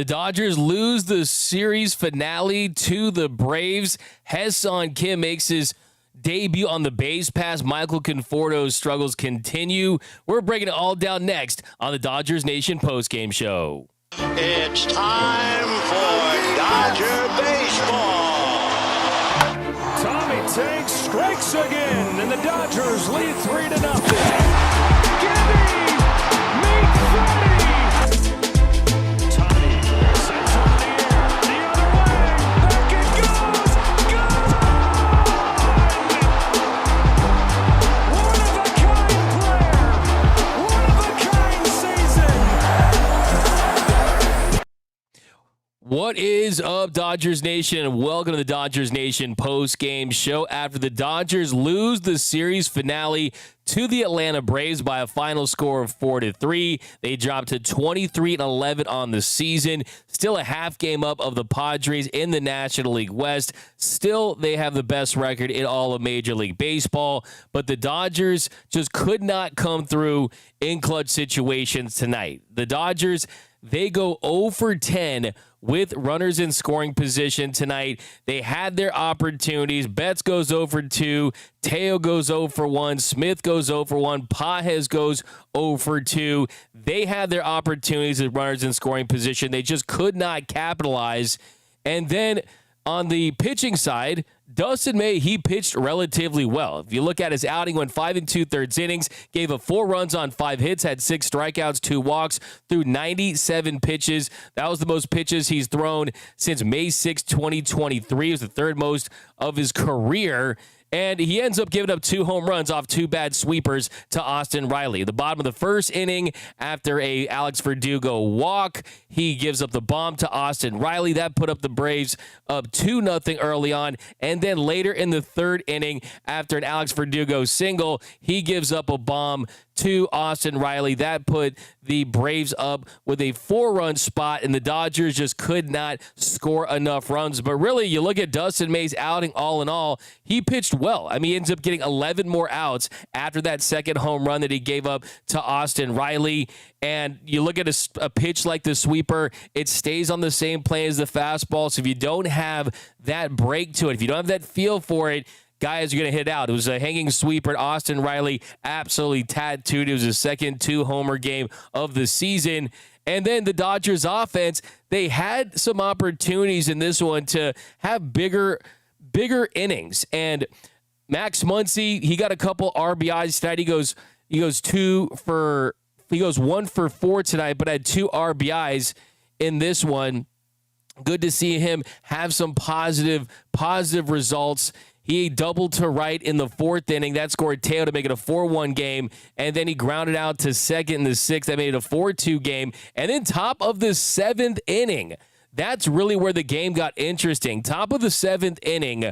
The Dodgers lose the series finale to the Braves. Hyeseong Kim makes his debut on the base pass. Michael Conforto's struggles continue. We're breaking it all down next on the Dodgers Nation postgame show. It's time for Dodger baseball. Tommy Tank strikes again, and the Dodgers lead 3-0. Gibby! Meet Freddie! Tommy sends one in the air, the other way, back it goes! Gone! One-of-a-kind player! One-of-a-kind season! What is up, Dodgers Nation, and welcome to the Dodgers Nation post-game show. After the Dodgers lose the series finale to the Atlanta Braves by a final score of 4-3, they dropped to 23-11 on the season. Still a half game up of the Padres in the National League West. Still, they have the best record in all of Major League Baseball, but the Dodgers just could not come through in clutch situations tonight. The Dodgers, they go 0-10 with runners in scoring position tonight. They had their opportunities. Betts goes 0-2. Teo goes 0-1. Smith goes 0-1. Pages goes 0-2. They had their opportunities with runners in scoring position. They just could not capitalize. And then on the pitching side, Dustin May, he pitched relatively well. If you look at his outing, went 5 2/3 innings, gave up 4 runs on 5 hits, had 6 strikeouts, 2 walks, threw 97 pitches. That was the most pitches he's thrown since May 6, 2023. It was the third most of his career. And he ends up giving up 2 home runs off 2 bad sweepers to Austin Riley. The bottom of the first inning, after a Alex Verdugo walk, he gives up the bomb to Austin Riley. That put up the Braves up 2-0 early on. And then later in the third inning, after an Alex Verdugo single, he gives up a bomb to Austin Riley. That put the Braves up with a 4-run spot, and the Dodgers just could not score enough runs. But really, you look at Dustin May's outing all in all, he pitched well. I mean, he ends up getting 11 more outs after that second home run that he gave up to Austin Riley. And you look at a pitch like the sweeper, it stays on the same plane as the fastball. So if you don't have that break to it, if you don't have that feel for it, guys are going to hit out. It was a hanging sweeper. Austin Riley absolutely tattooed. It was his second 2-homer game of the season. And then the Dodgers offense, they had some opportunities in this one to have bigger innings. And Max Muncy, he got a couple RBIs tonight. He goes 1 for 4 tonight, but had 2 RBIs in this one. Good to see him have some positive results. He doubled to right in the 4th inning. That scored Teo to make it a 4-1 game. And then he grounded out to second in the 6th. That made it a 4-2 game. And then top of the 7th inning, that's really where the game got interesting. Top of the 7th inning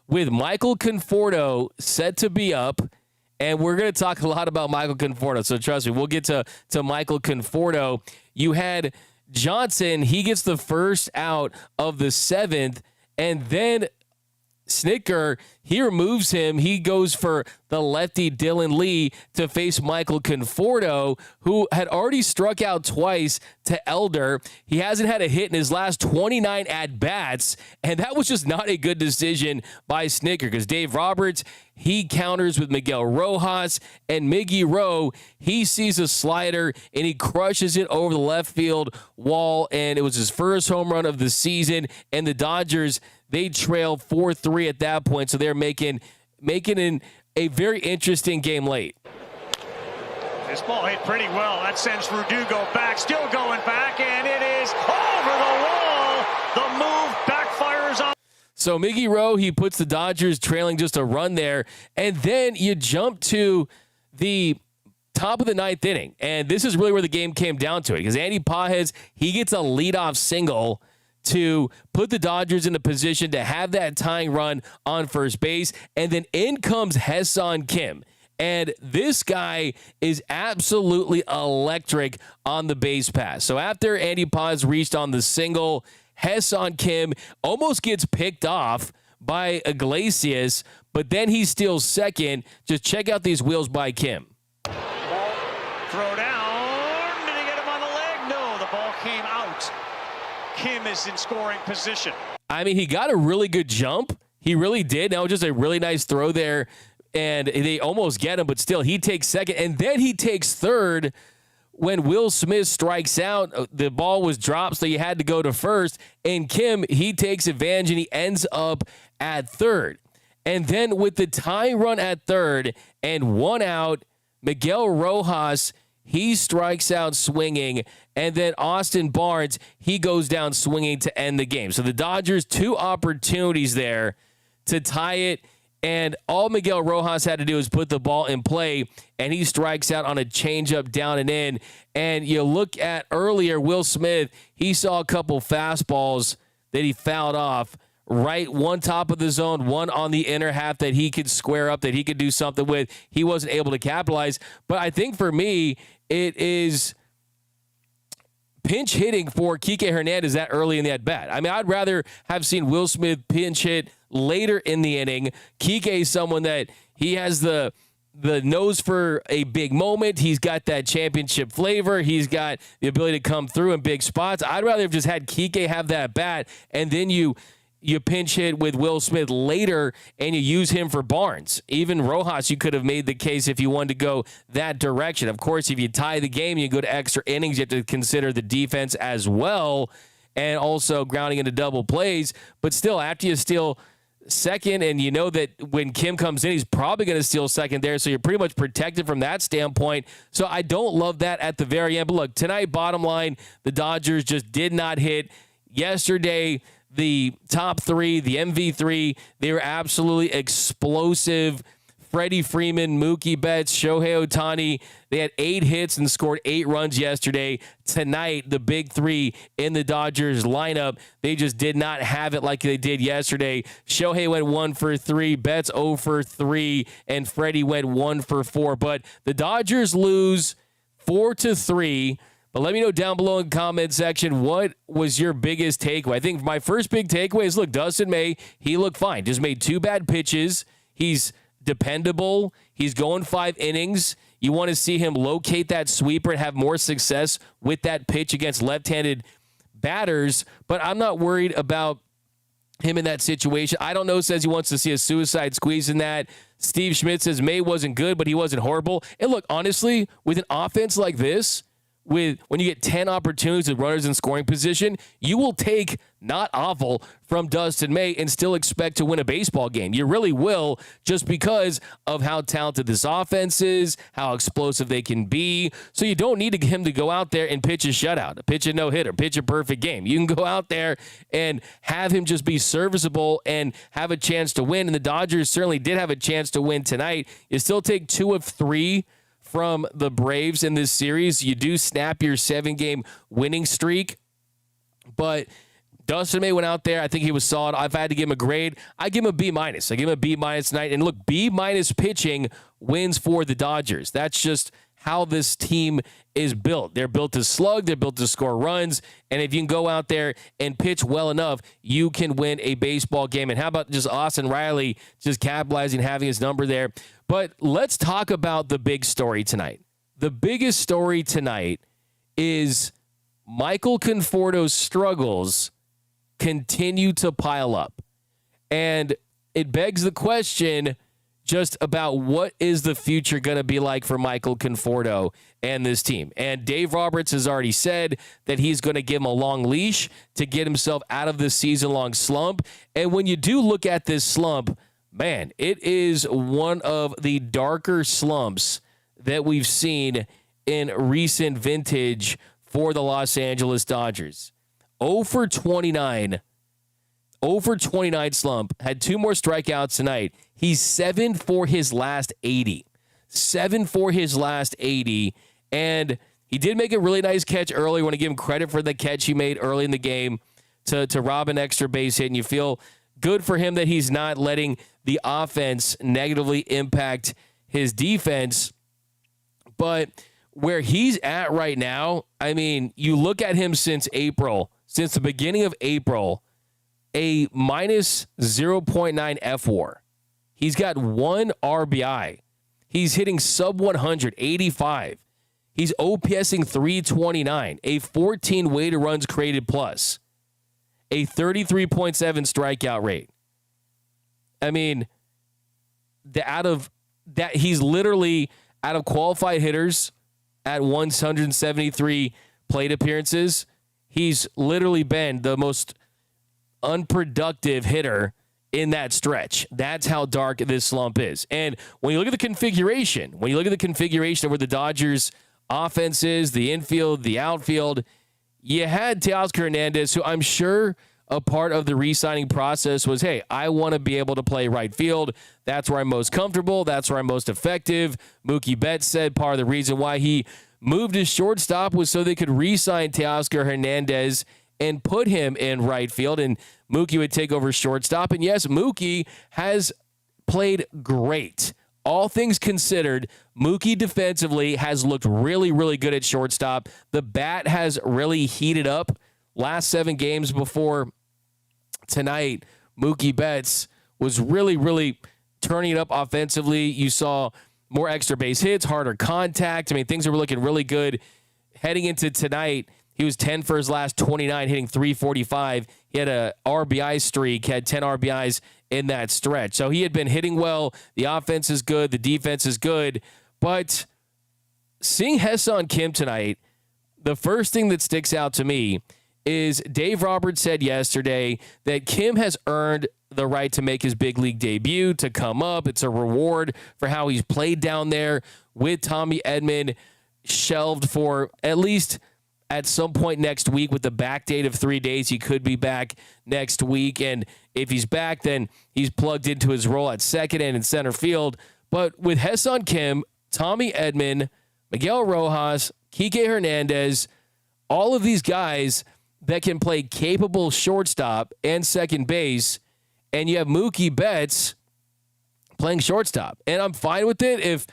with Michael Conforto set to be up. And we're going to talk a lot about Michael Conforto. So trust me, we'll get to Michael Conforto. You had Johnson. He gets the first out of the 7th. And then Snicker, he removes him. He goes for the lefty Dylan Lee to face Michael Conforto, who had already struck out twice to Elder. He hasn't had a hit in his last 29 at-bats, and that was just not a good decision by Snicker because Dave Roberts, he counters with Miguel Rojas, and Miggy Rowe, he sees a slider, and he crushes it over the left field wall, and it was his first home run of the season, and the Dodgers, they trail 4-3 at that point, so they're making a very interesting game late. This ball hit pretty well. That sends Verdugo back, still going back, and it is over the wall. The move backfires on. So Miggy Rowe, he puts the Dodgers trailing just a run there, and then you jump to the top of the 9th inning, and this is really where the game came down to it because Andy Pages, he gets a leadoff single to put the Dodgers in a position to have that tying run on first base. And then in comes Hyeseong Kim. And this guy is absolutely electric on the base pass. So after Andy Paz reached on the single, Hyeseong Kim almost gets picked off by Iglesias, but then he steals second. Just check out these wheels by Kim. Throw down. Did he get him on the leg? No, the ball came out. Kim is in scoring position. I mean, he got a really good jump. He really did. That was just a really nice throw there, and they almost get him, but still, he takes second, and then he takes third when Will Smith strikes out. The ball was dropped, so you had to go to first, and Kim, he takes advantage, and he ends up at third. And then with the tie run at third and one out, Miguel Rojas, he strikes out swinging, and then Austin Barnes, he goes down swinging to end the game. So the Dodgers, 2 opportunities there to tie it, and all Miguel Rojas had to do is put the ball in play, and he strikes out on a changeup down and in. And you look at earlier, Will Smith, he saw a couple fastballs that he fouled off. Right, one top of the zone, one on the inner half that he could square up, that he could do something with. He wasn't able to capitalize. But I think for me, it is pinch hitting for Kike Hernandez that early in the at-bat. I mean, I'd rather have seen Will Smith pinch hit later in the inning. Kike is someone that he has the nose for a big moment. He's got that championship flavor. He's got the ability to come through in big spots. I'd rather have just had Kike have that bat, and then you pinch hit with Will Smith later and you use him for Barnes. Even Rojas, you could have made the case if you wanted to go that direction. Of course, if you tie the game, you go to extra innings, you have to consider the defense as well, and also grounding into double plays. But still, after you steal second, and you know that when Kim comes in, he's probably going to steal second there, so you're pretty much protected from that standpoint. So I don't love that at the very end. But look, tonight, bottom line, the Dodgers just did not hit. Yesterday, the top 3, the MV3, they were absolutely explosive. Freddie Freeman, Mookie Betts, Shohei Ohtani, they had 8 hits and scored 8 runs yesterday. Tonight, the big 3 in the Dodgers lineup, they just did not have it like they did yesterday. Shohei went 1 for 3, Betts 0 for 3, and Freddie went 1 for 4. But the Dodgers lose 4-3. But let me know down below in the comment section, what was your biggest takeaway? I think my first big takeaway is, look, Dustin May, he looked fine. Just made 2 bad pitches. He's dependable. He's going 5 innings. You want to see him locate that sweeper and have more success with that pitch against left-handed batters. But I'm not worried about him in that situation. I don't know, says he wants to see a suicide squeeze in that. Steve Schmidt says May wasn't good, but he wasn't horrible. And look, honestly, with an offense like this, when you get 10 opportunities with runners in scoring position, you will take not awful from Dustin May and still expect to win a baseball game. You really will, just because of how talented this offense is, how explosive they can be. So you don't need him to go out there and pitch a shutout, pitch a no-hitter, pitch a perfect game. You can go out there and have him just be serviceable and have a chance to win. And the Dodgers certainly did have a chance to win tonight. You still take 2 of 3 from the Braves in this series. You do snap your 7-game winning streak, but Dustin May went out there. I think he was solid. If I had to give him a grade, I give him a B-. I give him a B- tonight. And look, B- pitching wins for the Dodgers. That's just how this team is built. They're built to slug. They're built to score runs. And if you can go out there and pitch well enough, you can win a baseball game. And how about just Austin Riley just capitalizing, having his number there? But let's talk about the big story tonight. The biggest story tonight is Michael Conforto's struggles continue to pile up. And it begs the question just about what is the future going to be like for Michael Conforto and this team. And Dave Roberts has already said that he's going to give him a long leash to get himself out of this season-long slump. And when you do look at this slump, man, it is one of the darker slumps that we've seen in recent vintage for the Los Angeles Dodgers. 0 for 29 slump, had 2 more strikeouts tonight. He's 7 for his last 80. 7 for his last 80. And he did make a really nice catch early. I want to give him credit for the catch he made early in the game to rob an extra base hit. And you feel good for him that he's not letting the offense negatively impact his defense. But where he's at right now, I mean, you look at him since the beginning of April, a minus 0.9 F-WAR. He's got 1 RBI. He's hitting sub 100, 85. He's OPSing 329, a 14 weighted runs created plus. a 33.7 strikeout rate. I mean, he's literally out of qualified hitters at 173 plate appearances. He's literally been the most unproductive hitter in that stretch. That's how dark this slump is. And when you look at the configuration, of where the Dodgers offense is, the infield, the outfield, you had Teoscar Hernandez, who I'm sure a part of the re-signing process was, hey, I want to be able to play right field. That's where I'm most comfortable. That's where I'm most effective. Mookie Betts said part of the reason why he moved his shortstop was so they could re-sign Teoscar Hernandez and put him in right field, and Mookie would take over shortstop. And yes, Mookie has played great. All things considered, Mookie defensively has looked really, really good at shortstop. The bat has really heated up. Last 7 games before tonight, Mookie Betts was really, really turning it up offensively. You saw more extra base hits, harder contact. I mean, things were looking really good. Heading into tonight, he was 10 for his last 29, hitting .345. He had a RBI streak, had 10 RBIs in that stretch. So he had been hitting well. The offense is good. The defense is good. But seeing Hyeseong Kim tonight, the first thing that sticks out to me is Dave Roberts said yesterday that Kim has earned the right to make his big league debut, to come up. It's a reward for how he's played down there with Tommy Edman shelved for at least at some point next week with the back date of 3 days. He could be back next week. And if he's back, then he's plugged into his role at second and in center field. But with Hyeseong Kim, Tommy Edman, Miguel Rojas, Kike Hernandez, all of these guys that can play capable shortstop and second base, and you have Mookie Betts playing shortstop. And I'm fine with it if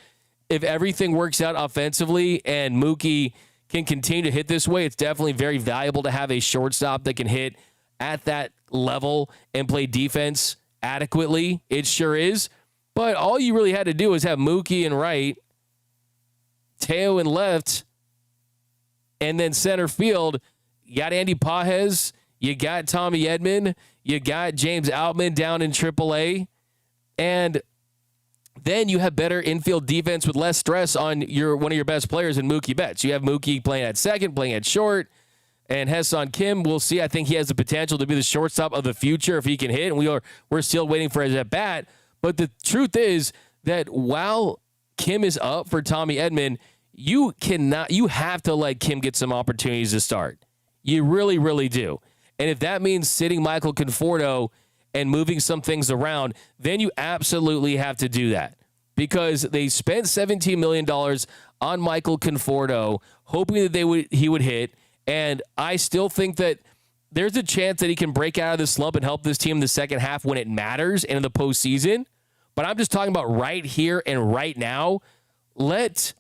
everything works out offensively and Mookie can continue to hit this way. It's definitely very valuable to have a shortstop that can hit at that level and play defense adequately. It sure is. But all you really had to do was have Mookie in right, Teo in left, and then center field. You got Andy Pages, you got Tommy Edman, you got James Outman down in AAA, and then you have better infield defense with less stress on one of your best players in Mookie Betts. You have Mookie playing at second, playing at short, and Hyeseong Kim, we'll see. I think he has the potential to be the shortstop of the future if he can hit, and we're still waiting for his at bat. But the truth is that while Kim is up for Tommy Edman, you have to let Kim get some opportunities to start. You really, really do. And if that means sitting Michael Conforto and moving some things around, then you absolutely have to do that, because they spent $17 million on Michael Conforto, hoping that he would hit. And I still think that there's a chance that he can break out of the slump and help this team in the second half when it matters and in the postseason. But I'm just talking about right here and right now. Let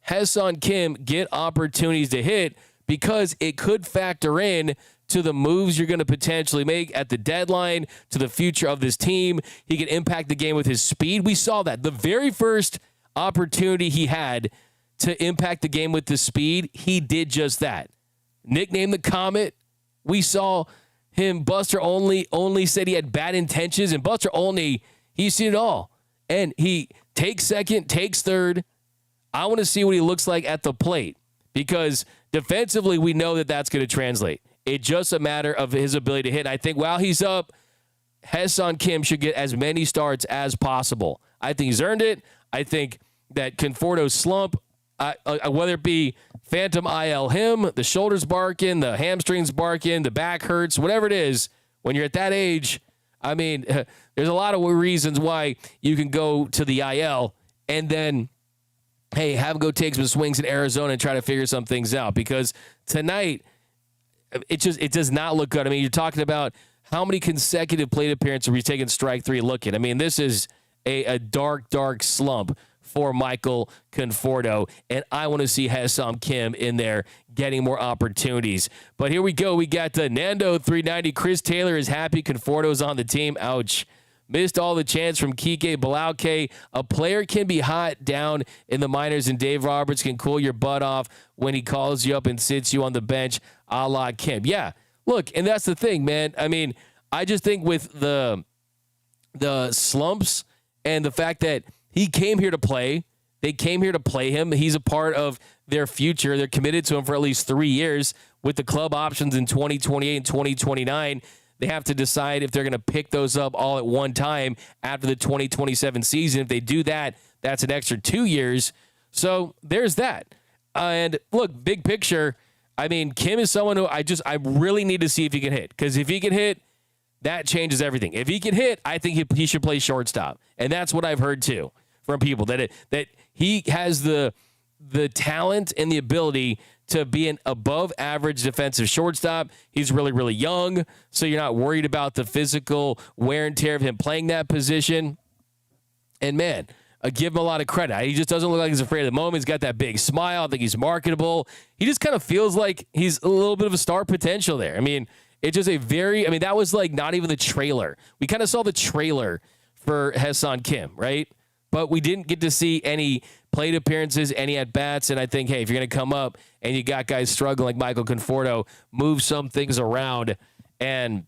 Hyeseong Kim get opportunities to hit, because it could factor in to the moves you're going to potentially make at the deadline, to the future of this team. He can impact the game with his speed. We saw that. The very first opportunity he had to impact the game with the speed, he did just that. Nicknamed the Comet. We saw him. Buster Olney said he had bad intentions, and Buster Olney, he's seen it all. And he takes second, takes third. I want to see what he looks like at the plate, because defensively, we know that that's going to translate. It's just a matter of his ability to hit. I think while he's up, Hyeseong Kim should get as many starts as possible. I think he's earned it. I think that Conforto's slump, whether it be phantom IL him, the shoulders barking, the hamstrings barking, the back hurts, whatever it is, when you're at that age, I mean, there's a lot of reasons why you can go to the IL and then, hey, have him go take some swings in Arizona and try to figure some things out, because tonight it does not look good. I mean, you're talking about how many consecutive plate appearances we're taking strike three looking. I mean, this is a dark, dark slump for Michael Conforto, and I want to see Hyeseong Kim in there getting more opportunities. But here we go. We got the Nando 390. Chris Taylor is happy Conforto's on the team. Ouch. Missed all the chance from Kike Balauke. A player can be hot down in the minors, and Dave Roberts can cool your butt off when he calls you up and sits you on the bench, a la Kim. Yeah, look, and that's the thing, man. I mean, I just think with the slumps and the fact that he came here to play, they came here to play him. He's a part of their future. They're committed to him for at least 3 years with the club options in 2028 and 2029. They have to decide if they're going to pick those up all at one time after the 2027 season. If they do that, that's an extra 2 years. So there's that. And look, big picture, I mean, Kim is someone who I really need to see if he can hit. Because if he can hit, that changes everything. If he can hit, I think he should play shortstop. And that's what I've heard too from people, that he has the talent and the ability to be an above average defensive shortstop. He's really, really young, so you're not worried about the physical wear and tear of him playing that position. And man, I give him a lot of credit. He just doesn't look like he's afraid of the moment. He's got that big smile. I think he's marketable. He just kind of feels like he's a little bit of a star potential there. I mean, it's just that was like not even the trailer. We kind of saw the trailer for Hyeseong Kim, right? But we didn't get to see any plate appearances, any at-bats, and I think, hey, if you're going to come up and you got guys struggling like Michael Conforto, move some things around and,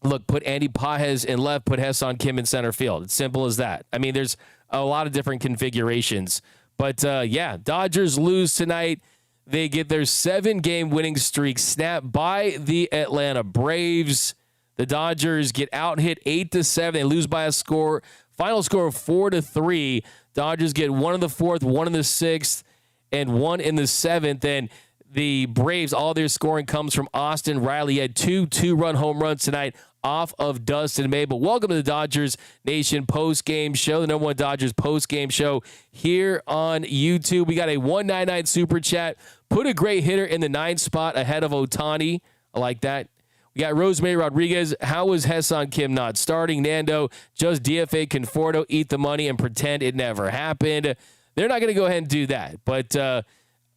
look, put Andy Pages in left, put Hyeseong Kim in center field. It's simple as that. I mean, there's a lot of different configurations. But, yeah, Dodgers lose tonight. They get their 7-game winning streak snapped by the Atlanta Braves. The Dodgers get out-hit 8-7. They lose by a final score of 4-3. Dodgers get 1 in the 4th, 1 in the 6th, and 1 in the 7th. And the Braves, all their scoring comes from Austin Riley. He had 2 2-run home runs tonight off of Dustin May. But welcome to the Dodgers Nation post-game show, the #1 Dodgers post-game show here on YouTube. We got a $1.99 super chat. Put a great hitter in the 9th spot ahead of Ohtani. I like that. We got Rosemary Rodriguez. How was Hyeseong Kim not starting? Nando, just DFA Conforto, eat the money and pretend it never happened. They're not going to go ahead and do that. But,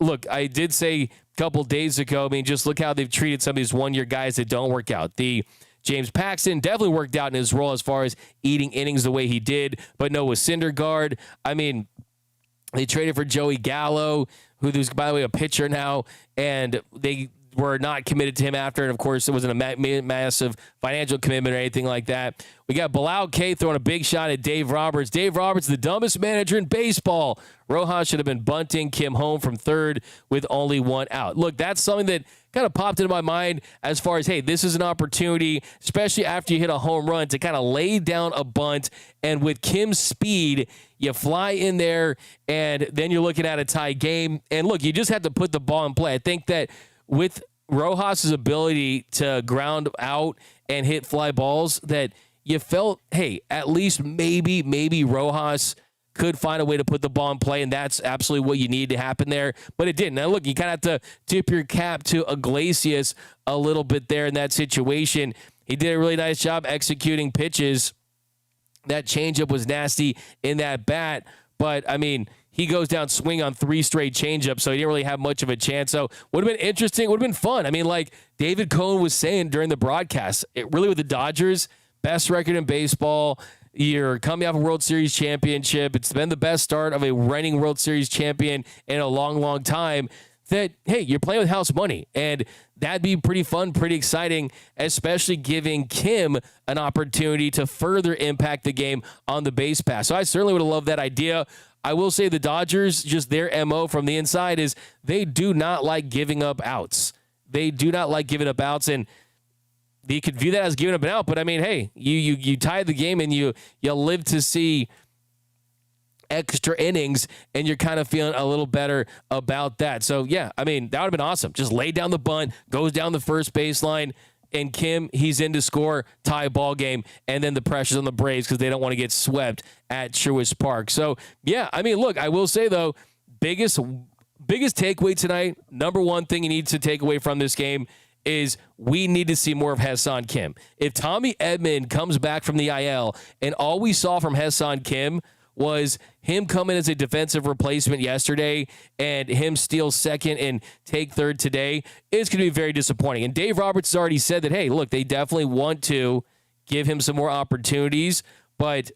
look, I did say a couple days ago, I mean, just look how they've treated some of these one-year guys that don't work out. The James Paxton definitely worked out in his role as far as eating innings the way he did. But Noah Syndergaard, I mean, they traded for Joey Gallo, who's, by the way, a pitcher now, and they were not committed to him after, and of course it wasn't a massive financial commitment or anything like that. We got Bilal K throwing a big shot at Dave Roberts. Dave Roberts, the dumbest manager in baseball. Rojas should have been bunting Kim home from third with only 1 out. Look, that's something that kind of popped into my mind as far as, hey, this is an opportunity, especially after you hit a home run, to kind of lay down a bunt, and with Kim's speed, you fly in there, and then you're looking at a tie game. And look, you just have to put the ball in play. I think that with Rojas' ability to ground out and hit fly balls, that you felt, hey, at least maybe Rojas could find a way to put the ball in play, and that's absolutely what you need to happen there. But it didn't. Now, look, you kind of have to tip your cap to Iglesias a little bit there in that situation. He did a really nice job executing pitches. That changeup was nasty in that bat, but, I mean, he goes down swing on 3 straight changeups, so he didn't really have much of a chance. So would have been interesting. Would have been fun. I mean, like David Cohen was saying during the broadcast, really with the Dodgers, best record in baseball. You're coming off a World Series championship. It's been the best start of a reigning World Series champion in a long, long time. That, hey, you're playing with house money, and that'd be pretty fun, pretty exciting, especially giving Kim an opportunity to further impact the game on the base pass. So I certainly would have loved that idea. I will say the Dodgers, just their MO from the inside is they do not like giving up outs. They do not like giving up outs, and you could view that as giving up an out, but I mean, hey, you tie the game and you live to see extra innings, and you're kind of feeling a little better about that. So, yeah, I mean, that would have been awesome. Just lay down the bunt, goes down the first baseline, and Kim, he's in to score, tie ball game, and then the pressure's on the Braves because they don't want to get swept at Truist Park. So, yeah, I mean, look, I will say, though, biggest takeaway tonight, #1 thing you need to take away from this game is we need to see more of Hyeseong Kim. If Tommy Edman comes back from the IL and all we saw from Hyeseong Kim was him come in as a defensive replacement yesterday and him steal second and take third today, it's going to be very disappointing. And Dave Roberts has already said that, hey, look, they definitely want to give him some more opportunities, but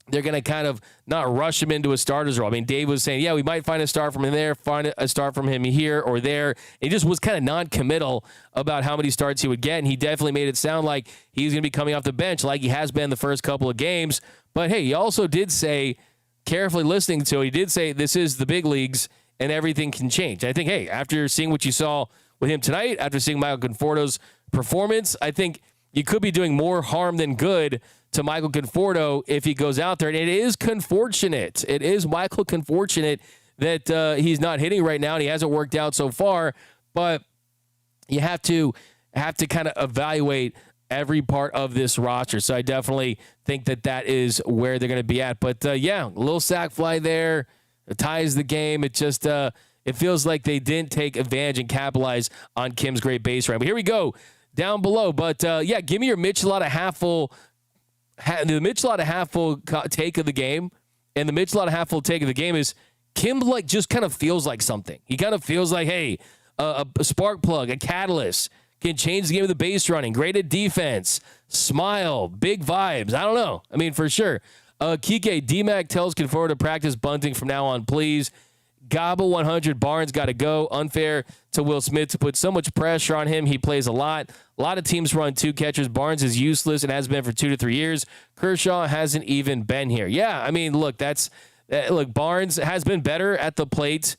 they're going to kind of not rush him into a starter's role. I mean, Dave was saying, yeah, we might find a start from him there, find a start from him here or there. He just was kind of non-committal about how many starts he would get, and he definitely made it sound like he's going to be coming off the bench like he has been the first couple of games. But, hey, he also did say, carefully listening to it, he did say this is the big leagues and everything can change. I think, hey, after seeing what you saw with him tonight, after seeing Michael Conforto's performance, I think you could be doing more harm than good to Michael Conforto if he goes out there. And it is unfortunate. It is Michael Confortunate that he's not hitting right now and he hasn't worked out so far. But you have to kind of evaluate every part of this roster. So I definitely think that is where they're going to be at. But, yeah, a little sack fly there. It ties the game. It just it feels like they didn't take advantage and capitalize on Kim's great base running. But here we go down below. But, yeah, give me your Michelada half full. The Michelada half full take of the game, and the Michelada half full take of the game is Kim just kind of feels like something. He kind of feels like, hey, a spark plug, a catalyst, can change the game of the base running, great at defense, smile, big vibes. I don't know. I mean, for sure. Kike, D-Mac tells Conforto to practice bunting from now on, please. Gobble 100, Barnes got to go. Unfair to Will Smith to put so much pressure on him. He plays a lot. A lot of teams run two catchers. Barnes is useless and has been for 2 to 3 years. Kershaw hasn't even been here. Yeah, I mean, look, Barnes has been better at the plate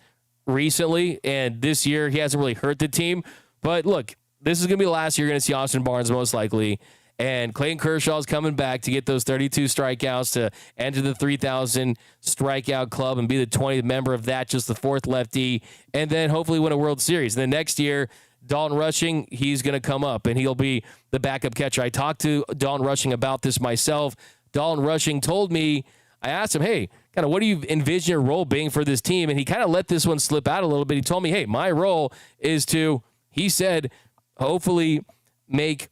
recently, and this year he hasn't really hurt the team. But look, this is going to be the last year you're going to see Austin Barnes most likely. And Clayton Kershaw is coming back to get those 32 strikeouts to enter the 3,000 strikeout club and be the 20th member of that, just the fourth lefty, and then hopefully win a World Series. And then next year, Dalton Rushing, he's going to come up, and he'll be the backup catcher. I talked to Dalton Rushing about this myself. Dalton Rushing told me, I asked him, hey, kind of what do you envision your role being for this team? And he kind of let this one slip out a little bit. He told me, hey, my role is to, he said, hopefully make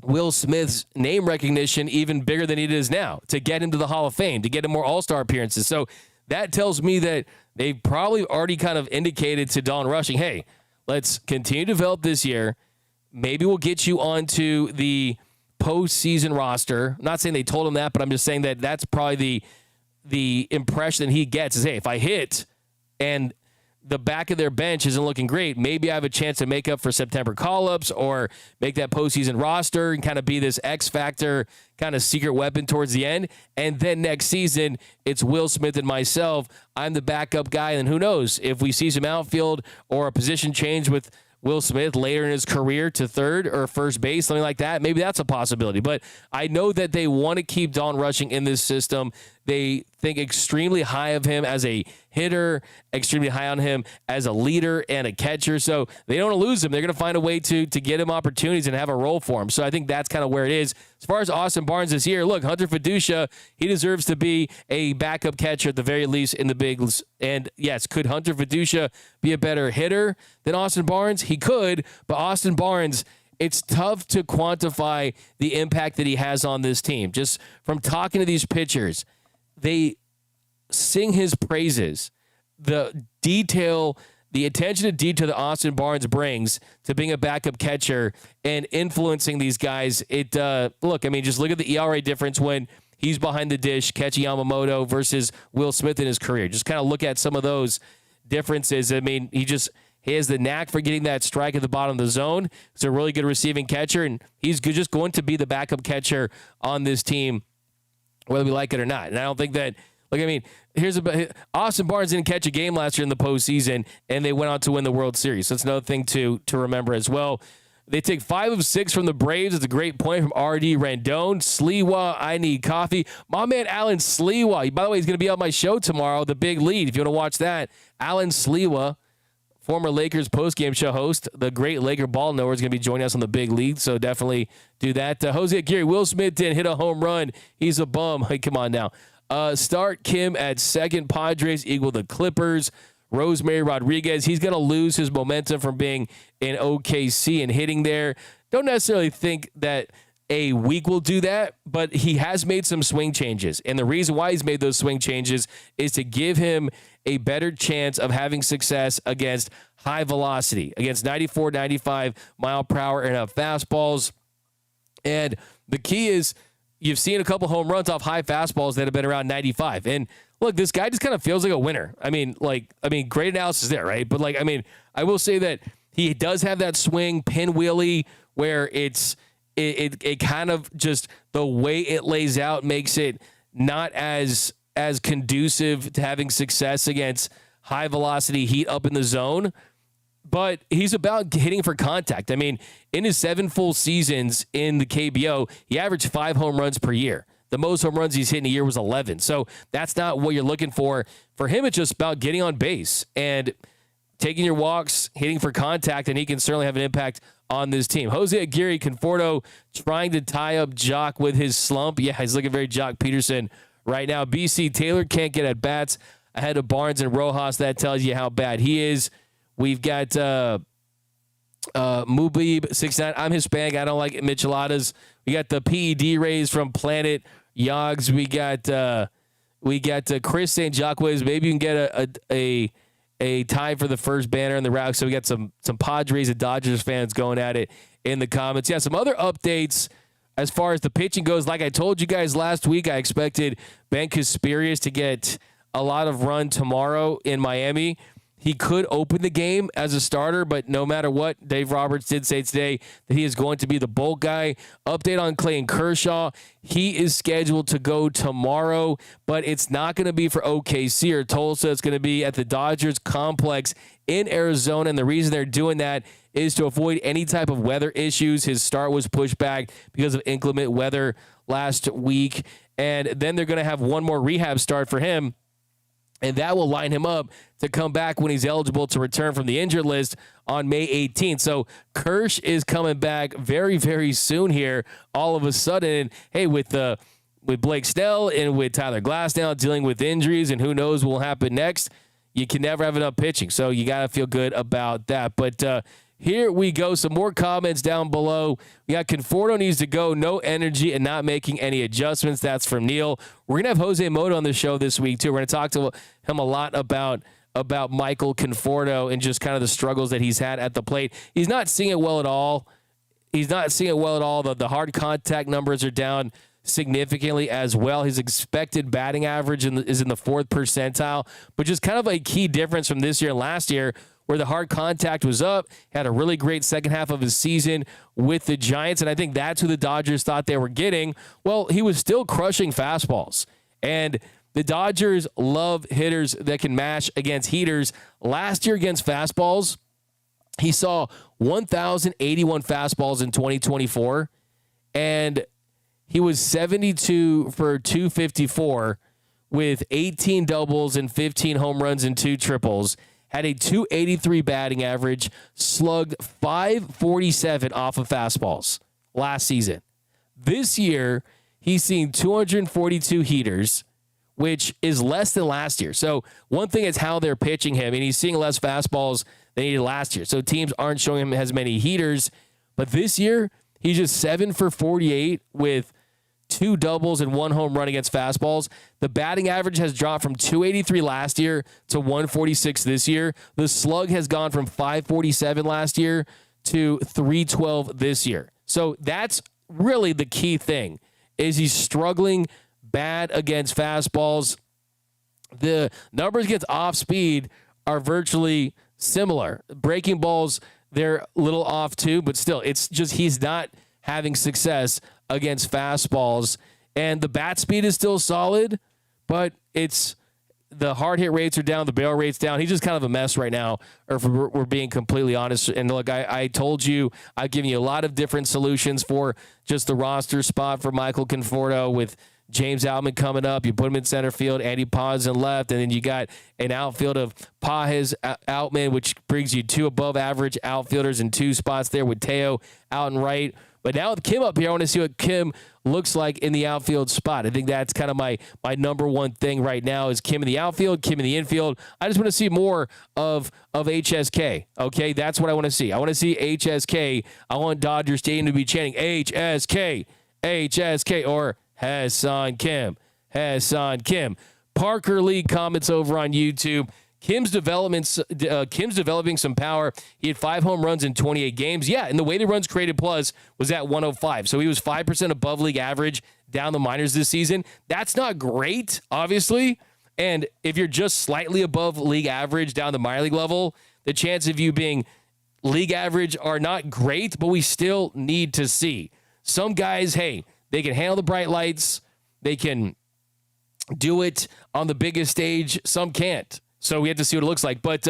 Will Smith's name recognition even bigger than it is now, to get him to the Hall of Fame, to get him more All-Star appearances. So that tells me that they've probably already kind of indicated to Dalton Rushing, hey, let's continue to develop this year. Maybe we'll get you onto the postseason roster. I'm not saying they told him that, but I'm just saying that that's probably the impression that he gets is, hey, if I hit and the back of their bench isn't looking great, maybe I have a chance to make up for September call-ups or make that postseason roster and kind of be this X factor kind of secret weapon towards the end. And then next season, it's Will Smith and myself. I'm the backup guy. And who knows if we see some outfield or a position change with Will Smith later in his career to third or first base, something like that, maybe that's a possibility. But I know that they want to keep Dalton Rushing in this system. They think extremely high of him as a hitter, extremely high on him as a leader and a catcher. So they don't want to lose him. They're going to find a way to get him opportunities and have a role for him. So I think that's kind of where it is. As far as Austin Barnes this year, look, Hunter Fiducia, he deserves to be a backup catcher at the very least in the bigs. And yes, could Hunter Fiducia be a better hitter than Austin Barnes? He could, but Austin Barnes, it's tough to quantify the impact that he has on this team. Just from talking to these pitchers, they sing his praises. The detail, the attention to detail that Austin Barnes brings to being a backup catcher and influencing these guys. Look, I mean, just look at the ERA difference when he's behind the dish catching Yamamoto versus Will Smith in his career. Just kind of look at some of those differences. I mean, he has the knack for getting that strike at the bottom of the zone. He's a really good receiving catcher, and he's just going to be the backup catcher on this team, whether we like it or not. And I don't think that, look, I mean, Austin Barnes didn't catch a game last year in the postseason, and they went on to win the World Series. So that's another thing to remember as well. They take 5 of 6 from the Braves. It's a great point from R.D. Randone. Sliwa, I need coffee. My man, Alan Sliwa. By the way, he's going to be on my show tomorrow, The Big Lead, if you want to watch that. Alan Sliwa, former Lakers postgame show host, the great Laker ball knower, is going to be joining us on The Big Lead, so definitely do that. Jose Aguirre, Will Smith didn't hit a home run. He's a bum. Hey, come on now. Start Kim at second. Padres equal the Clippers. Rosemary Rodriguez, he's going to lose his momentum from being in OKC and hitting there. Don't necessarily think that a week will do that, but he has made some swing changes. And the reason why he's made those swing changes is to give him a better chance of having success against high velocity, against 94, 95 mile per hour and fastballs. And the key is you've seen a couple home runs off high fastballs that have been around 95. And look, this guy just kind of feels like a winner. I mean, great analysis there, right? But I will say that he does have that swing pinwheely where it kind of just the way it lays out makes it not as conducive to having success against high velocity heat up in the zone. But he's about hitting for contact. I mean, in his 7 full seasons in the KBO, he averaged 5 home runs per year. The most home runs he's hit in a year was 11. So that's not what you're looking for. For him, it's just about getting on base and taking your walks, hitting for contact, and he can certainly have an impact on this team. Jose Aguirre, Conforto, trying to tie up Jock with his slump. Yeah, he's looking very Jock Peterson right now. BC Taylor can't get at bats ahead of Barnes and Rojas. That tells you how bad he is. We've got Mubib 69. I'm Hispanic. I don't like micheladas. We got the PED Rays from Planet Yogs. We got Chris St. Jacques. Maybe you can get a tie for the first banner in the route. So we got some Padres and Dodgers fans going at it in the comments. Yeah, some other updates as far as the pitching goes. Like I told you guys last week, I expected Ben Casperius to get a lot of run tomorrow in Miami. He could open the game as a starter, but no matter what, Dave Roberts did say today that he is going to be the bulk guy. Update on Clayton Kershaw. He is scheduled to go tomorrow, but it's not going to be for OKC or Tulsa. It's going to be at the Dodgers complex in Arizona, and the reason they're doing that is to avoid any type of weather issues. His start was pushed back because of inclement weather last week, and then they're going to have one more rehab start for him, and that will line him up to come back when he's eligible to return from the injured list on May 18th. So Kersh is coming back very, very soon here. All of a sudden, hey, with Blake Snell and with Tyler Glasnow dealing with injuries and who knows what will happen next, you can never have enough pitching. So you got to feel good about that. But here we go. Some more comments down below. We got Conforto needs to go. No energy and not making any adjustments. That's from Neil. We're going to have Jose Moto on the show this week, too. We're going to talk to him a lot about Michael Conforto and just kind of the struggles that he's had at the plate. He's not seeing it well at all. The hard contact numbers are down significantly as well. His expected batting average is in the 4th percentile, but just kind of a key difference from this year and last year, where the hard contact was up, had a really great second half of his season with the Giants, and I think that's who the Dodgers thought they were getting. Well, he was still crushing fastballs, and the Dodgers love hitters that can mash against heaters. Last year against fastballs, he saw 1,081 fastballs in 2024, and he was 72 for 254 with 18 doubles and 15 home runs and 2 triples. Had a 283 batting average, slugged 547 off of fastballs last season. This year, he's seen 242 heaters, which is less than last year. So one thing is how they're pitching him, and he's seeing less fastballs than he did last year. So teams aren't showing him as many heaters. But this year, he's just 7 for 48 with 2 doubles and 1 home run against fastballs. The batting average has dropped from 283 last year to 146 this year. The slug has gone from 547 last year to 312 this year. So that's really the key thing, is he's struggling bad against fastballs. The numbers against off speed are virtually similar. Breaking balls, they're a little off too, but still, it's just he's not having success against fastballs, and the bat speed is still solid, but it's the hard hit rates are down, the barrel rates down. He's just kind of a mess right now, or if we're being completely honest. And look, I told you, I've given you a lot of different solutions for just the roster spot for Michael Conforto with James Outman coming up. You put him in center field, Andy Paz in left, and then you got an outfield of Pages, Outman, which brings you 2 above average outfielders in 2 spots there with Teo out and right. But now with Kim up here, I want to see what Kim looks like in the outfield spot. I think that's kind of my number one thing right now is Kim in the outfield, Kim in the infield. I just want to see more of HSK. Okay, that's what I want to see. I want to see HSK. I want Dodger Stadium to be chanting HSK, HSK, or Hyeseong Kim, Hyeseong Kim. Parker Lee comments over on YouTube. Kim's developing some power. He had 5 home runs in 28 games. Yeah, and the weighted runs created plus was at 105. So he was 5% above league average down the minors this season. That's not great, obviously. And if you're just slightly above league average down the minor league level, the chance of you being league average are not great, but we still need to see. Some guys, hey, they can handle the bright lights. They can do it on the biggest stage. Some can't. So we have to see what it looks like. But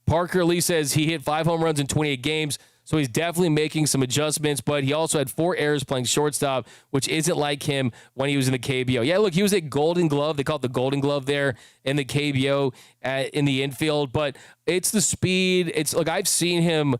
Parker Lee says he hit 5 home runs in 28 games. So he's definitely making some adjustments, but he also had 4 errors playing shortstop, which isn't like him when he was in the KBO. Yeah, look, he was a Golden Glove. They call it the Golden Glove there in the KBO in the infield, but it's the speed. Look, I've seen him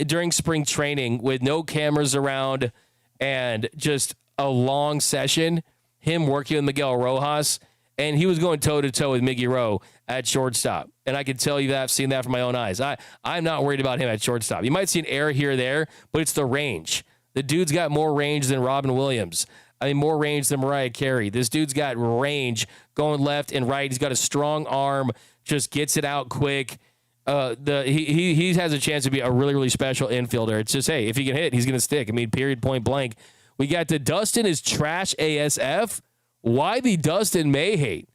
during spring training with no cameras around and just a long session, him working with Miguel Rojas, and he was going toe-to-toe with Miggy Rowe at shortstop. And I can tell you that I've seen that from my own eyes. I'm not worried about him at shortstop. You might see an error here or there, but it's the range. The dude's got more range than Robin Williams. I mean, more range than Mariah Carey. This dude's got range going left and right. He's got a strong arm, just gets it out quick. He has a chance to be a really, really special infielder. It's just, hey, if he can hit, he's going to stick. I mean, period, point blank. We got the Dustin is trash ASF. Why the Dustin May hate?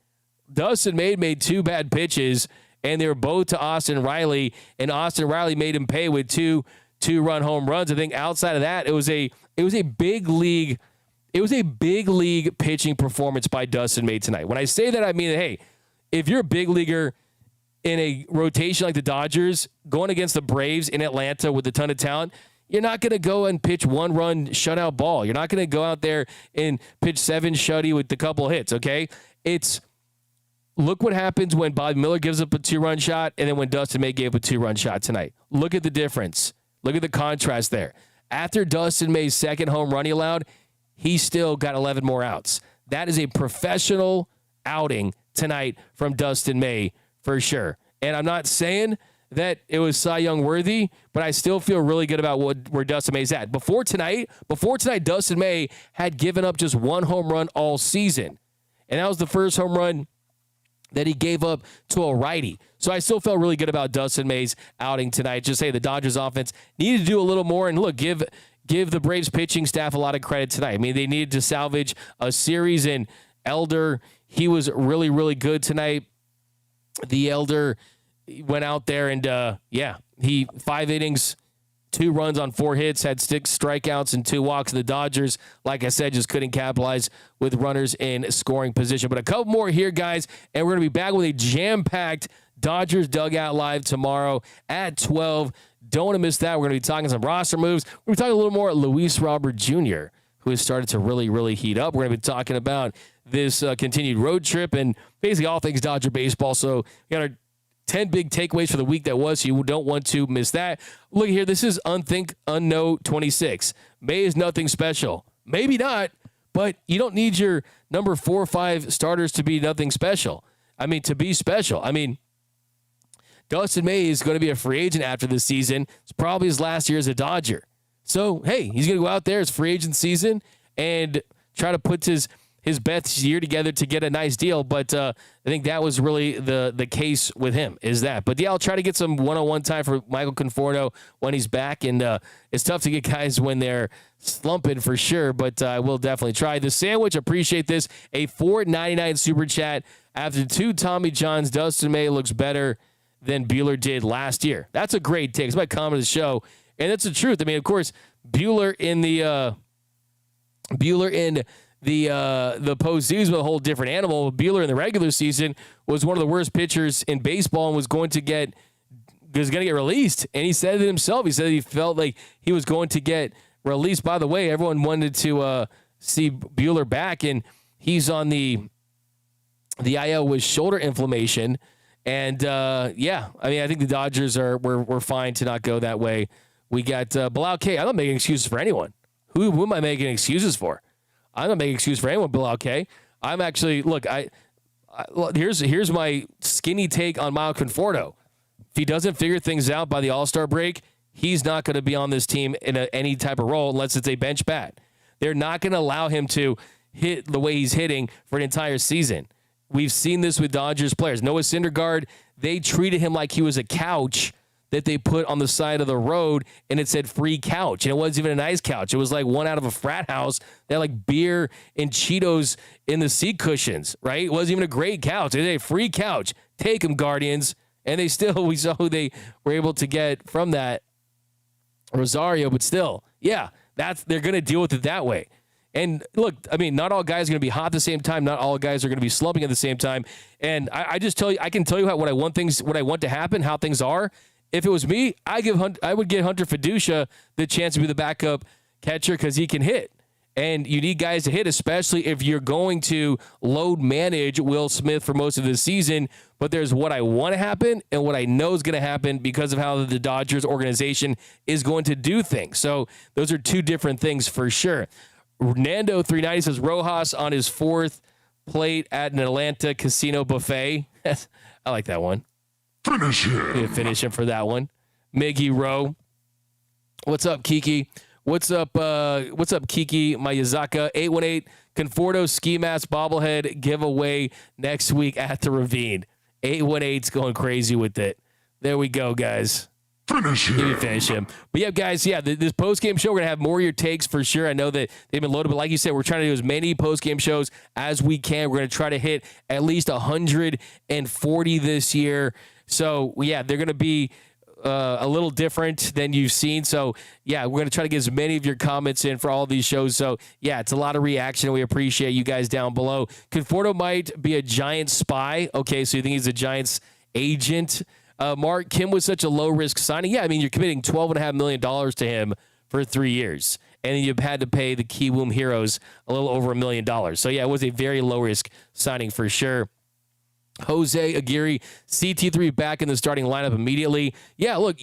Dustin May made 2 bad pitches, and they were both to Austin Riley, and Austin Riley made him pay with 2 2-run home runs. I think outside of that, it was a big league. It was a big league pitching performance by Dustin May tonight. When I say that, I mean, hey, if you're a big leaguer in a rotation like the Dodgers going against the Braves in Atlanta with a ton of talent, you're not going to go and pitch 1-run shutout ball. You're not going to go out there and pitch 7 shutty with a couple hits, okay? Look what happens when Bobby Miller gives up a 2-run shot and then when Dustin May gave a 2-run shot tonight. Look at the difference. Look at the contrast there. After Dustin May's second home run he allowed, he still got 11 more outs. That is a professional outing tonight from Dustin May for sure. And I'm not saying that it was Cy Young worthy, but I still feel really good about where Dustin May's at. Before tonight, Dustin May had given up just 1 home run all season. And that was the first home run that he gave up to a righty. So I still felt really good about Dustin May's outing tonight. Just say the Dodgers offense needed to do a little more. And look, give the Braves pitching staff a lot of credit tonight. I mean, they needed to salvage a series, and Elder, he was really, really good tonight. The Elder went out there and, he 5 innings, 2 runs on 4 hits, had 6 strikeouts and 2 walks. The Dodgers, like I said, just couldn't capitalize with runners in scoring position. But a couple more here, guys, and we're going to be back with a jam-packed Dodgers Dugout Live tomorrow at 12. Don't want to miss that. We're going to be talking some roster moves. We're going to be talking a little more Luis Robert Jr., who has started to really, really heat up. We're going to be talking about this continued road trip and basically all things Dodger baseball. So we got our 10 big takeaways for the week that was. So you don't want to miss that. Look here. This is Unknown 26. May is nothing special. Maybe not, but you don't need your number 4 or 5 starters to be nothing special. I mean, to be special. I mean, Dustin May is going to be a free agent after this season. It's probably his last year as a Dodger. So, hey, he's going to go out there. It's free agent season and try to put his best year together to get a nice deal. But I think that was really the case with him is that. But, yeah, I'll try to get some one-on-one time for Michael Conforto when he's back. And it's tough to get guys when they're slumping for sure, but I will definitely try. The Sandwich, appreciate this. A $4.99 super chat. After 2 Tommy Johns, Dustin May looks better than Buehler did last year. That's a great take. It's my comment of the show. And that's the truth. I mean, of course, Buehler in the postseason was a whole different animal. Buehler in the regular season was one of the worst pitchers in baseball and was going to get released. And he said it himself. He said he felt like he was going to get released. By the way, everyone wanted to see Buehler back, and he's on the IL with shoulder inflammation. And I mean, I think the Dodgers we're fine to not go that way. We got Bilal K. I'm not making excuses for anyone. Who am I making excuses for? I'm not making excuses for anyone, Bilal K. I'm actually here's my skinny take on Michael Conforto. If he doesn't figure things out by the All-Star break, he's not going to be on this team in any type of role unless it's a bench bat. They're not going to allow him to hit the way he's hitting for an entire season. we've seen this with Dodgers players. Noah Syndergaard, they treated him like he was a couch that they put on the side of the road, and it said free couch. And it wasn't even a nice couch. It was like one out of a frat house that had like beer and Cheetos in the seat cushions, right? It wasn't even a great couch. It was a free couch. Take them, Guardians. And we saw who they were able to get from that, Rosario, but still, yeah, they're going to deal with it that way. And look, I mean, not all guys are going to be hot at the same time. Not all guys are going to be slumping at the same time. And I just tell you, I can tell you what I want to happen, how things are. If it was me, I would give Hunter Fiducia the chance to be the backup catcher because he can hit. And you need guys to hit, especially if you're going to load manage Will Smith for most of the season. But there's what I want to happen and what I know is going to happen because of how the Dodgers organization is going to do things. So those are two different things for sure. Nando 390 says Rojas on his fourth plate at an Atlanta casino buffet. I like that one. Finish him. Finish him for that one. Miggy Rowe. What's up, Kiki? What's up, Kiki Mayazaka? 818 Conforto ski mask bobblehead giveaway next week at the Ravine. 818's going crazy with it. There we go, guys. Finish him. Finish him. But yeah, guys, this post-game show, we're going to have more of your takes for sure. I know that they've been loaded, but like you said, we're trying to do as many post-game shows as we can. We're going to try to hit at least 140 this year. So, yeah, they're going to be a little different than you've seen. So, yeah, we're going to try to get as many of your comments in for all these shows. So, yeah, it's a lot of reaction. We appreciate you guys down below. Conforto might be a Giants spy. Okay, so you think he's a Giants agent? Mark, Kim was such a low-risk signing. Yeah, I mean, you're committing $12.5 million to him for 3 years. And then you've had to pay the Kiwoom Heroes a little over $1 million. So, yeah, it was a very low-risk signing for sure. Jose Aguirre, CT3 back in the starting lineup immediately. Yeah, look,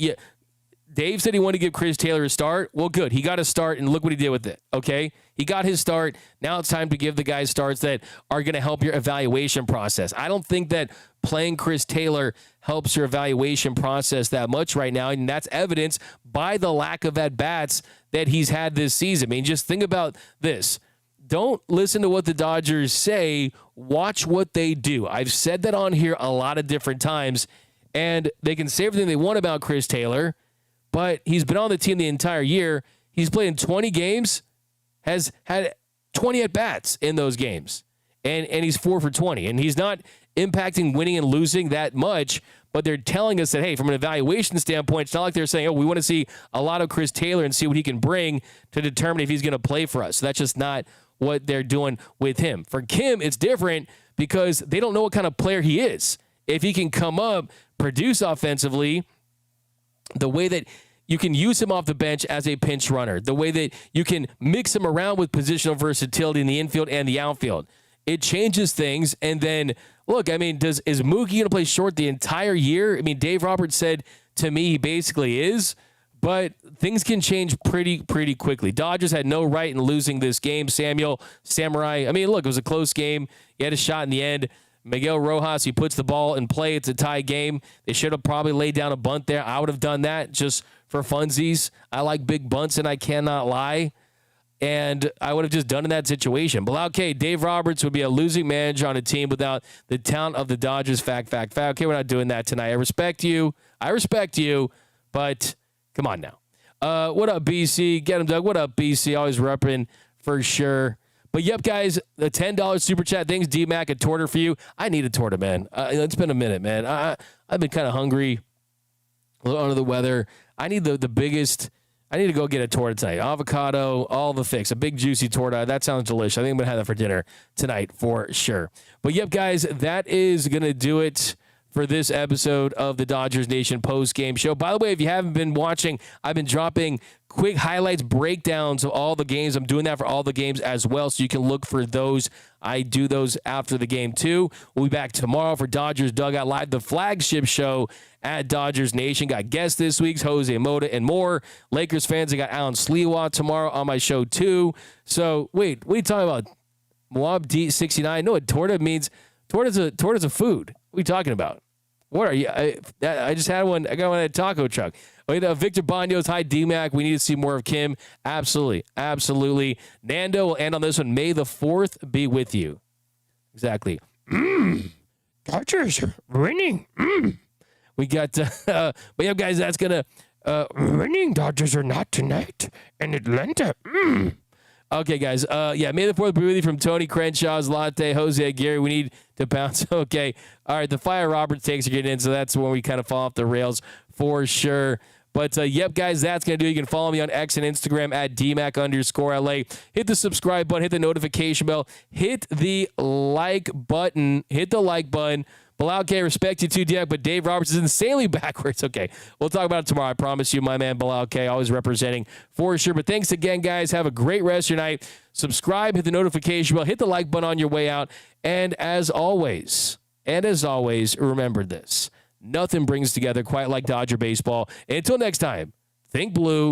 Dave said he wanted to give Chris Taylor a start. Well, good. He got a start, and look what he did with it, okay? He got his start. Now it's time to give the guys starts that are going to help your evaluation process. I don't think that playing Chris Taylor helps your evaluation process that much right now, and that's evidenced by the lack of at-bats that he's had this season. I mean, just think about this. Don't listen to what the Dodgers say. Watch what they do. I've said that on here a lot of different times, and they can say everything they want about Chris Taylor, but he's been on the team the entire year. He's played in 20 games, has had 20 at-bats in those games, and he's 4 for 20, and he's not impacting winning and losing that much, but they're telling us that, hey, from an evaluation standpoint, it's not like they're saying, oh, we want to see a lot of Chris Taylor and see what he can bring to determine if he's going to play for us. So that's just not what they're doing with him. For Kim, it's different because they don't know what kind of player he is. If he can come up, produce offensively, the way that you can use him off the bench as a pinch runner, the way that you can mix him around with positional versatility in the infield and the outfield, it changes things. And then, look, I mean, is Mookie going to play short the entire year? I mean, Dave Roberts said to me he basically is. But things can change pretty quickly. Dodgers had no right in losing this game. Samurai, I mean, look, it was a close game. He had a shot in the end. Miguel Rojas, he puts the ball in play. It's a tie game. They should have probably laid down a bunt there. I would have done that just for funsies. I like big bunts, and I cannot lie. And I would have just done in that situation. But okay, Dave Roberts would be a losing manager on a team without the talent of the Dodgers. Fact. Okay, we're not doing that tonight. I respect you, but come on now. What up, BC? Get him, Doug. What up, BC? Always repping for sure. But yep, guys, the $10 super chat. Thanks, D-Mac. A torta for you. I need a torta, man. It's been a minute, man. I've been kind of hungry, a little under the weather. I need the biggest. I need to go get a torta tonight. Avocado, all the fix. A big, juicy torta. That sounds delicious. I think I'm going to have that for dinner tonight for sure. But yep, guys, that is going to do it for this episode of the Dodgers Nation post-game show. By the way, if you haven't been watching, I've been dropping quick highlights, breakdowns of all the games. I'm doing that for all the games as well, so you can look for those. I do those after the game, too. We'll be back tomorrow for Dodgers Dugout Live, the flagship show at Dodgers Nation. Got guests this week, Jose Mota and more. Lakers fans, I got Alan Sleewa tomorrow on my show, too. So, wait, what are you talking about? Moab D69? No, what torta means. Torta's a food. What are you talking about? What are you? I just had one. I got one at a taco truck. Victor Banos, hi, D-Mac. We need to see more of Kim. Absolutely. Nando will end on this one. May the 4th be with you. Exactly. Dodgers are winning. We got, but yeah, guys, that's going to, winning Dodgers are not tonight in Atlanta. Okay, guys. Yeah, May the 4th be with you from Tony Crenshaw's Latte, Jose Aguirre. We need to bounce. Okay. All right, the Fire Robert takes are getting in, so that's when we kind of fall off the rails for sure. But, yep, guys, that's going to do it. You can follow me on X and Instagram at DMAC_LA. Hit the subscribe button. Hit the notification bell. Hit the like button. Bilal K, respect you too, DMAC, but Dave Roberts is insanely backwards. Okay, we'll talk about it tomorrow. I promise you, my man Bilal K, always representing for sure. But thanks again, guys. Have a great rest of your night. Subscribe, hit the notification bell, hit the like button on your way out. And as always, remember this. Nothing brings together quite like Dodger baseball. Until next time, think blue.